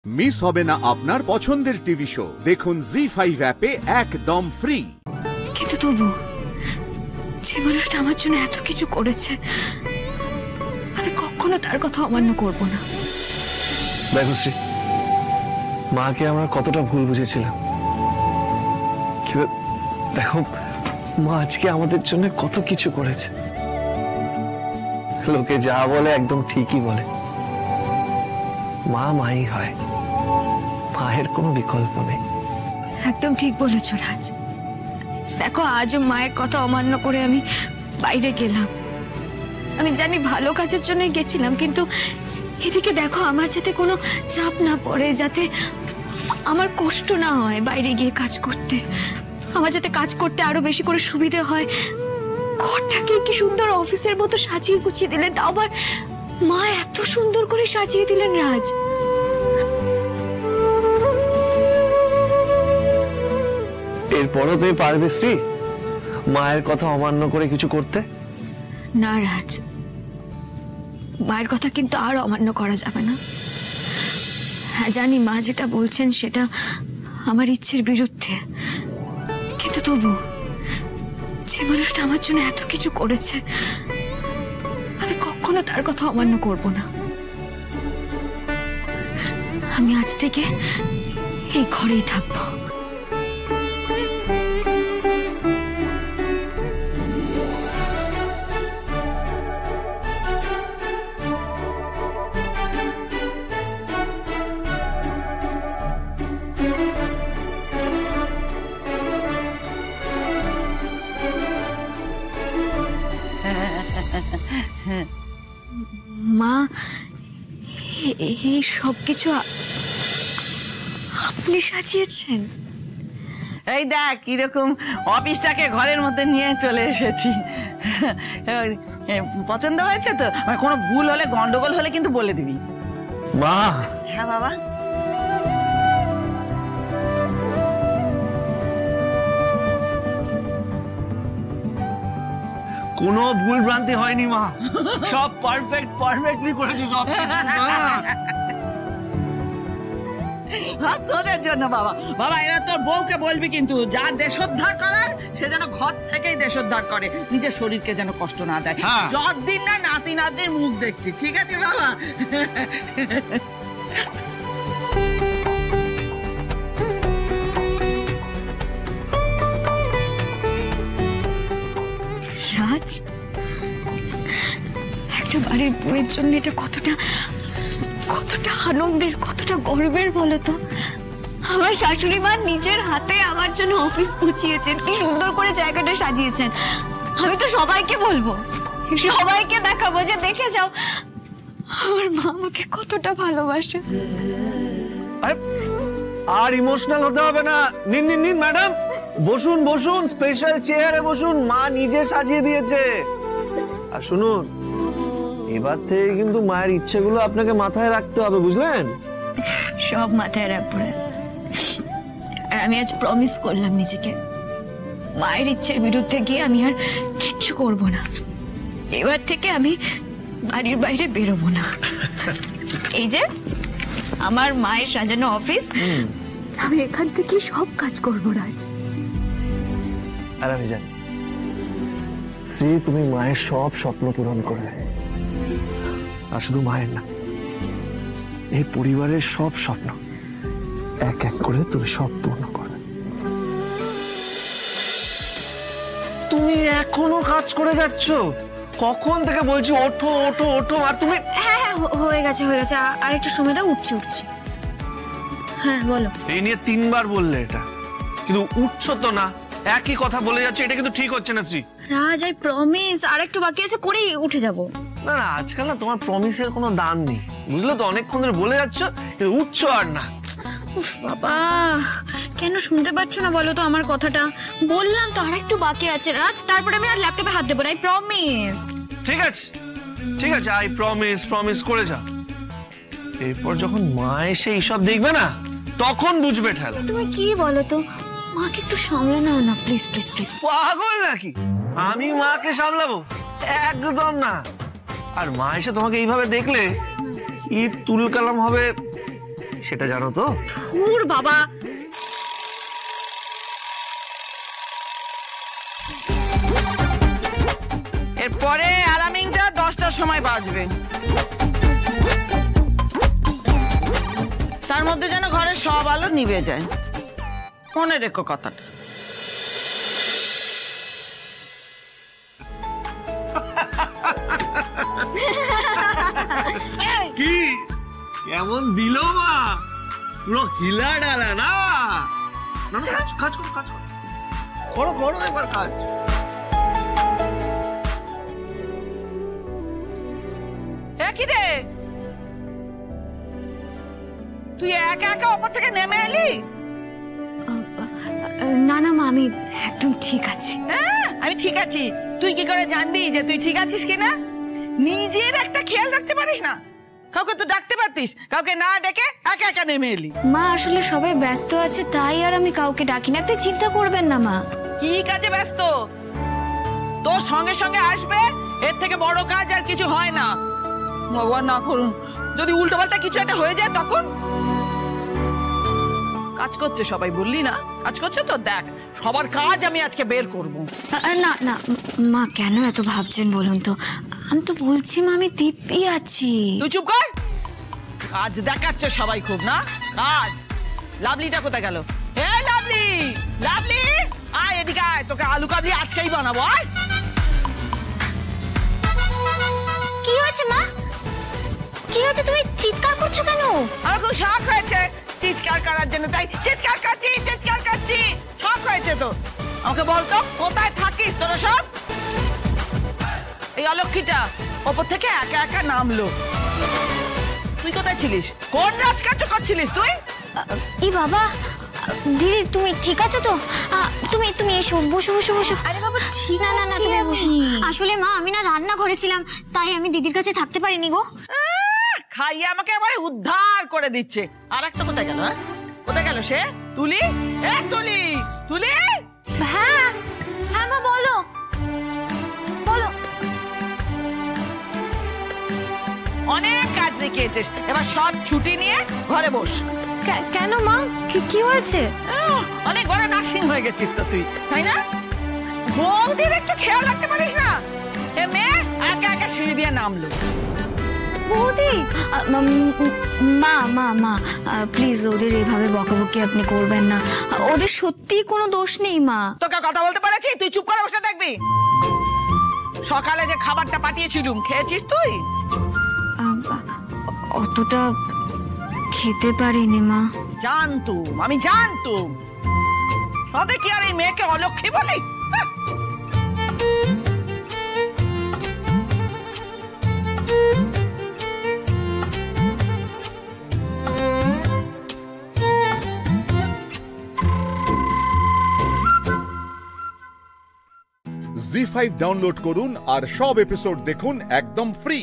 Miss হবে না আপনার পছন্দের টিভি শো। দেখুন জি5 অ্যাপে একদম ফ্রি। কিন্তু তবু যে মানুষটা আমার জন্য এত কিছু করেছে, আমি কখনো তার কথা অমান্য করব না। দেখো শ্রী, মাকে আমরা কতটা ভুল বুঝেছিলাম, কিন্তু দেখো মা আজকে আমাদের জন্য কত কিছু করেছে। লোকে যা বলে একদম ঠিকই বলে, মা মাই হয়, মায়ের কোনো বিকল্প নেই। একদম ঠিক বলেছ রাজ। দেখো আজও মায়ের কথা অমান্য করে আমি বাইরে গেলাম। আমি জানি ভালো কাজের জন্য গেছিলাম, কিন্তু এদিকে দেখো আমার যাতে কোনো চাপ না পড়ে, যাতে আমার কষ্ট না হয় বাইরে গিয়ে কাজ করতে, আমার যাতে কাজ করতে আরো বেশি করে সুবিধা হয়। ঘরটাকে কি সুন্দর অফিসের মতো সাজিয়ে গুছিয়ে দিলেন, তাও আবার মা এত সুন্দর করে সাজিয়ে দিলেন রাজ। এরপরও তুমি পারবে শ্রী মায়ের কথা অমান্য করে কিছু করতে? না রাজ, মায়ের কথা কিন্তু আর অমান্য করা যাবে না। হ্যাঁ জানি মা যেটা বলছেন সেটা আমার ইচ্ছের বিরুদ্ধে, কিন্তু তবু যে মানুষটা আমার জন্য এত কিছু করেছে, আমি কখনো তার কথা অমান্য করব না। আমি আজ থেকে এই ঘরেই থাকবো। মা, এই সব কিছু আপনি সাজিয়েছেন? এই দেখ কিরকম অফিসটাকে ঘরের মধ্যে নিয়ে চলে এসেছি। পছন্দ হয়েছে তো? কোনো ভুল হলে গন্ডগোল হলে কিন্তু বলে দিবি। মা। হ্যাঁ বাবা। কোনো ভুল ভ্রান্তি হয়নি মা, সব পারফেক্টলি করেছো সব। তোদের জন্য বাবা। বাবা এরা তোর বউকে বলবি কিন্তু, যা দেশোদ্ধার করার সে যেন ঘর থেকেই দেশোদ্ধার করে, নিজের শরীরকে যেন কষ্ট না দেয়। যতদিন না নাতি নাতির মুখ দেখছি, ঠিক আছে বাবা? রাজ, একটা বাড়ির বউয়ের জন্য এটা কতটা আনন্দের, কতটা গর্বের বলো তো। আমার শাশুড়ি মা নিজের হাতে আমার জন্য অফিস গুছিয়েছেন, কি সুন্দর করে জায়গাটা সাজিয়েছেন। আমি তো সবাইকে বলবো, সবাইকে দেখাবো যে দেখে যাও আমার মা আমাকে কতটা ভালোবাসে। আর ইমোশনাল হতে হবে না। নিন নিন নিন ম্যাডাম, বসুন, স্পেশাল চেয়ারে বসুন, মা নিজে সাজিয়ে দিয়েছে। আর শুনুন, এবার থেকে কিন্তু মায়ের ইচ্ছেগুলো আপনাকে মাথায় রাখতে হবে, বুঝলেন? সব মাথায় রাখবো। আর আমি আজ প্রমিস করলাম নিজেকে, মায়ের ইচ্ছের বিরুদ্ধে গিয়ে আমি আর কিচ্ছু করব না। এবার থেকে আমি বাড়ির বাইরে বেরোবো না। এই যে আমার মায়ের সাজানো অফিস, আমি এখান থেকে সব কাজ করবো রাজ। আর আমি জানি শ্রী, তুমি মায়ের সব স্বপ্ন পূরণ করবে। আর শুধু মায়ের না, এই পরিবারের সব স্বপ্ন এক এক করে তুমি সব পূর্ণ করবে। তুমি এখনো কাজ করে যাচ্ছ? কখন থেকে বলছি ওঠো ওঠো ওঠো, আর তুমি? হ্যাঁ হয়ে গেছে আর একটু সময় দাও, উঠছি। হ্যাঁ বলো। এই নিয়ে 3 বার বললে এটা, কিন্তু উঠছো তো না, একই কথা বলে যাচ্ছে। এটা কিন্তু ঠিক হচ্ছে না শ্রী। রাজ, আই প্রমিস, আর একটু বাকি আছে, করেই উঠে যাব। না আজকাল না তোমার প্রমিসের কোনো দাম নেই, বুঝলে তো? অনেকক্ষণ ধরে বলে যাচ্ছ, উঠছো আর না। উফ বাবা, কেন শুনতে পাচ্ছ না বলো তো আমার কথাটা? বললাম তো আর একটু বাকি আছে রাজ, তারপরে আমি আর ল্যাপটপে হাত দেবো না, আই প্রমিস। ঠিক আছে, আই প্রমিস করে যা। এরপর যখন মা এসে এইসব দেখবে না, তখন বুঝবে ঠেলা। তুমি কি বলো তো, মাকে একটু সামলে নাও না প্লিজ। পাগল নাকি? আমি মাকে সামলাবো? একদম না। আর মা এসে তোমাকে এইভাবে দেখলে কি তুল কালাম হবে সেটা জানো তো? ধুর বাবা, এরপরে অ্যালার্মিংটা 10টার সময় বাজবে। তার মধ্যে যেন ঘরের সব আলো নিভে যায়, মনে রেখো কথাটা। কি কেমন দিল মা, পুরো হিলা ডালা না? কাজ করো, কাজ করো, করো এবার কাজ। কি রে, তুই একা একা ওপর থেকে নেমে এলি? না না মা, আমি একদম ঠিক আছি। হ্যাঁ, আমি ঠিক আছি। তুই কি করে জানবি যে তুই ঠিক আছিস কিনা? নিজের একটা খেয়াল রাখতে পারিস না? কাউকে তো ডাকতে পারতিস, কাউকে না ডেকে একা একা নেমে এলি। মা আসলে সবাই ব্যস্ত আছে, তাই আর আমি কাউকে ডাকি না। আপনি চিন্তা করবেন না মা। কি কাজে ব্যস্ত? তোর সঙ্গে সঙ্গে আসবে, এর থেকে বড় কাজ আর কিছু হয় না। ভগবান না করুন যদি উল্টো পাল্টা কিছু একটা হয়ে যায় তখন। কাজ করছে সবাই, বললি না কাজ করছে তো, দেখ সবার কাজ আমি আজকে বের করব। না না মা, কেন এত ভাবছেন বলুন তো? আমি তো বলছি মা, আমি দিব্যি আছি। তুই চুপ কর। কাজ দেখাচ্ছে সবাই খুব, না কাজ। লাভলিটা কোথায় গেল? এই লাভলি, লাভলি আয় এদিকে আয়, তোকে আলু কাবলি আজকেই বানাবো। আয়। কি হয়েছে মা? কি হয়েছে? তুমি চিৎকার করছো কেন? আমার খুব শখ হয়েছে চিৎকার করার জন্য, তাই চিৎকার করছি, চিৎকার করছি। শখ হয়েছে তো। আমাকে বলতো কোথায় থাকিস তোরা সব? এই অলক্ষীটা ওপর থেকে একা একা নামলো। তুই কোথায় ছিলিস? কোন রাজকার্য করছিলিস তুই? এই বাবা, দিদি তুমি ঠিক আছো তো? তুমি তুমি এসো, বসো বসো বসো। আরে বাবা ঠিক না, না না তুমি বসো। আসলে মা আমি না রান্না করেছিলাম, তাই আমি দিদির কাছে থাকতে পারিনি গো। খাইয়ে আমাকে এবারে উদ্ধার করে দিচ্ছে। আর একটা কোথায় গেল? কোথায় গেল সে? তুলি, এ তুলি, তুলি। হ্যাঁ হ্যাঁ মা, বলো বলো। অনেক কাজ দেখিয়েছিস, এবার সব ছুটি নিয়ে ঘরে বস। কেন মা, কি হয়েছে? অনেক বড় নার্সিং হয়ে গেছিস তো তুই, তাই না? বৌদির একটু খেয়াল রাখতে পারিস না? এ মেয়ে একা একা সিঁড়ি দিয়ে নামলো। বৌদি, মা মা মা, প্লিজ ওদের এইভাবে বকাবকি আপনি করবেন না। ওদের সত্যিই কোনো দোষ নেই মা। তোকে কথা বলতে পারছি? তুই চুপ করে বসে দেখবি। সকালে যে খাবারটা পাঠিয়েছিলুম খেয়েছিস তুই? অতটা খেতে পারিনি মা। জানতুম, আমি জানতুম। তবে কি আর এই মেয়েকে অলক্ষী বলি? জি5 ডাউনলোড করুন আর সব এপিসোড দেখুন একদম ফ্রি।